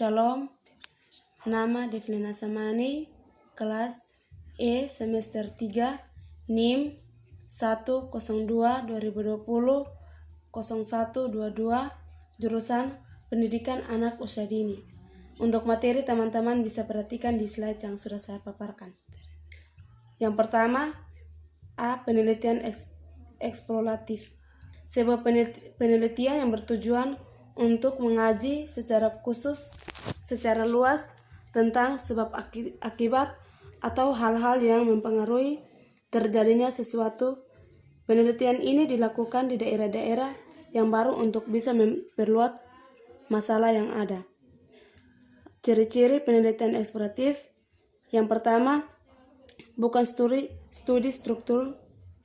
Shalom, nama Devlina Samani, kelas E semester 3, NIM 102-2020-0122, jurusan Pendidikan Anak Usia Dini. Untuk materi teman-teman bisa perhatikan di slide yang sudah saya paparkan. Yang pertama, A. Penelitian eksploratif. Sebuah penelitian yang bertujuan untuk mengaji secara khusus, secara luas tentang sebab akibat atau hal-hal yang mempengaruhi terjadinya sesuatu. Penelitian ini dilakukan di daerah-daerah yang baru untuk bisa memperluas masalah yang ada. Ciri-ciri penelitian eksploratif: yang pertama, bukan studi struktur.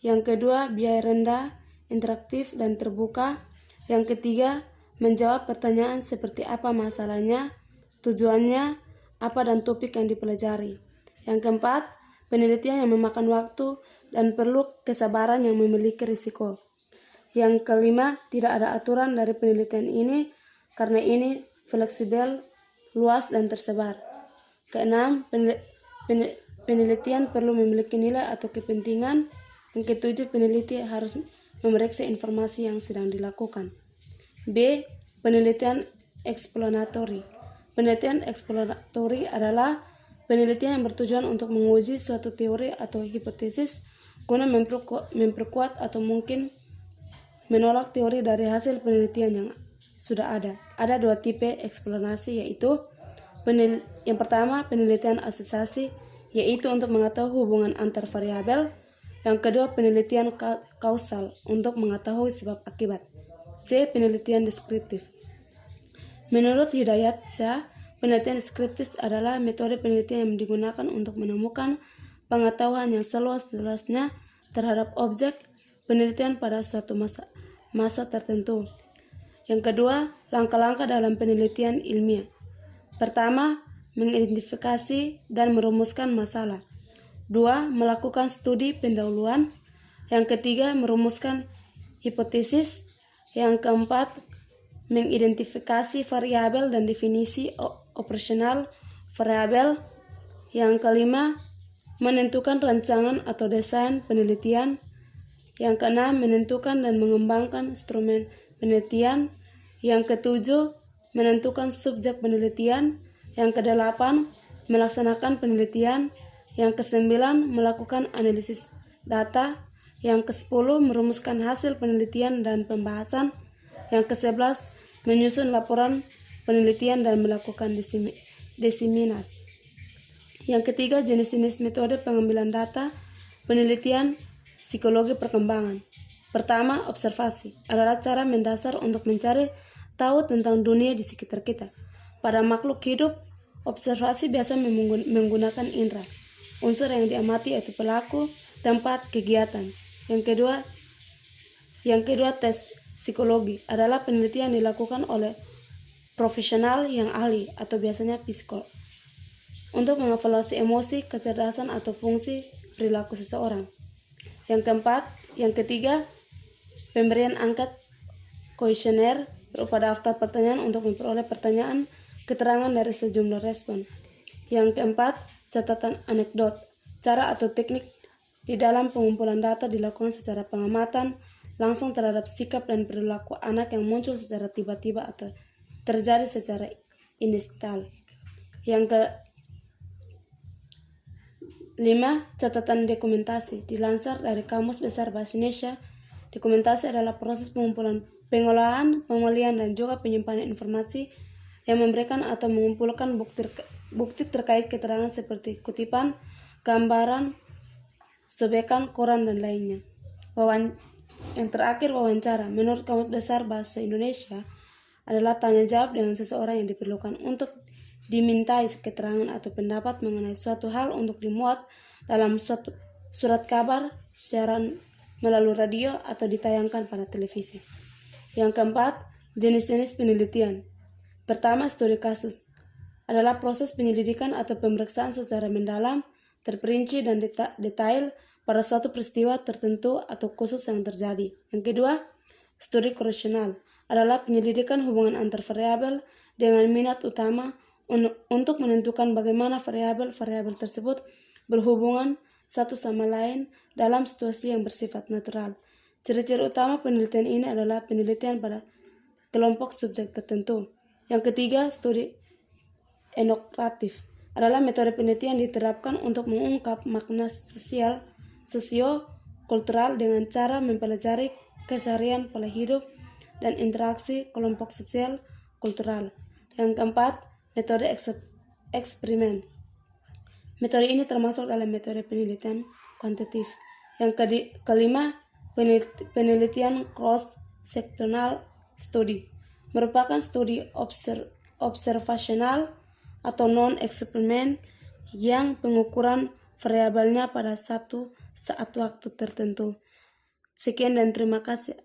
Yang kedua, biaya rendah, interaktif dan terbuka. Yang ketiga, menjawab pertanyaan seperti apa masalahnya, tujuannya, apa dan topik yang dipelajari. Yang keempat, penelitian yang memakan waktu dan perlu kesabaran yang memiliki risiko. Yang kelima, tidak ada aturan dari penelitian ini karena ini fleksibel, luas dan tersebar. Keenam, penelitian perlu memiliki nilai atau kepentingan. Yang ketujuh, peneliti harus memeriksa informasi yang sedang dilakukan. B. Penelitian eksploratori. Penelitian eksploratori adalah penelitian yang bertujuan untuk menguji suatu teori atau hipotesis guna memperkuat atau mungkin menolak teori dari hasil penelitian yang sudah ada. Ada dua tipe eksplorasi, yaitu yang pertama, penelitian asosiasi, yaitu untuk mengetahui hubungan antar variabel. Yang kedua, penelitian kausal, untuk mengetahui sebab akibat. C. Penelitian deskriptif. Menurut Hidayat Shah, penelitian deskriptif adalah metode penelitian yang digunakan untuk menemukan pengetahuan yang seluas-luasnya terhadap objek penelitian pada suatu masa tertentu. Yang kedua, langkah-langkah dalam penelitian ilmiah. Pertama, mengidentifikasi dan merumuskan masalah. 2. Melakukan studi pendahuluan. Yang ketiga, merumuskan hipotesis. Yang keempat, mengidentifikasi variabel dan definisi operasional variabel. Yang kelima, menentukan rancangan atau desain penelitian. Yang keenam, menentukan dan mengembangkan instrumen penelitian. Yang ketujuh, menentukan subjek penelitian. Yang kedelapan, melaksanakan penelitian. Yang kesembilan, melakukan analisis data. Yang ke-10, merumuskan hasil penelitian dan pembahasan. Yang ke-11, menyusun laporan penelitian dan melakukan diseminasi. Yang ketiga, jenis-jenis metode pengambilan data penelitian psikologi perkembangan. Pertama, observasi adalah cara mendasar untuk mencari tahu tentang dunia di sekitar kita. Pada makhluk hidup, observasi biasa menggunakan indera. Unsur yang diamati yaitu pelaku, tempat, kegiatan. Yang kedua, tes psikologi adalah penelitian yang dilakukan oleh profesional yang ahli atau biasanya psikolog untuk mengevaluasi emosi, kecerdasan atau fungsi perilaku seseorang. Yang ketiga, pemberian angka kuesioner berupa daftar pertanyaan untuk memperoleh pertanyaan keterangan dari sejumlah respon. Yang keempat, catatan anekdot. Cara atau teknik di dalam pengumpulan data dilakukan secara pengamatan langsung terhadap sikap dan perilaku anak yang muncul secara tiba-tiba atau terjadi secara instan. Yang kelima, catatan dokumentasi. Dilansir dari Kamus Besar Bahasa Indonesia, dokumentasi adalah proses pengumpulan, pengolahan, pemulihan, dan juga penyimpanan informasi yang memberikan atau mengumpulkan bukti terkait keterangan seperti kutipan, gambaran, sobekan, koran, dan lainnya. Yang terakhir, wawancara. Menurut Kamus Besar Bahasa Indonesia adalah tanya jawab dengan seseorang yang diperlukan untuk dimintai keterangan atau pendapat mengenai suatu hal untuk dimuat dalam suatu surat kabar, siaran melalui radio, atau ditayangkan pada televisi. Yang keempat, jenis-jenis penelitian. Pertama, studi kasus adalah proses penyelidikan atau pemeriksaan secara mendalam, terperinci dan detail pada suatu peristiwa tertentu atau khusus yang terjadi. Yang kedua, studi kurasional adalah penyelidikan hubungan antar variabel dengan minat utama untuk menentukan bagaimana variabel-variabel tersebut berhubungan satu sama lain dalam situasi yang bersifat natural. Ciri-ciri utama penelitian ini adalah penelitian pada kelompok subjek tertentu. Yang ketiga, studi etnogratif adalah metode penelitian yang diterapkan untuk mengungkap makna sosio-kultural dengan cara mempelajari keseharian, pola hidup, dan interaksi kelompok sosial kultural. Yang keempat, metode eksperimen. Metode ini termasuk dalam metode penelitian kuantitatif. Yang kelima, penelitian cross-sectional study merupakan studi observasional atau non-eksperimen yang pengukuran variabelnya pada saat waktu tertentu. Sekian dan terima kasih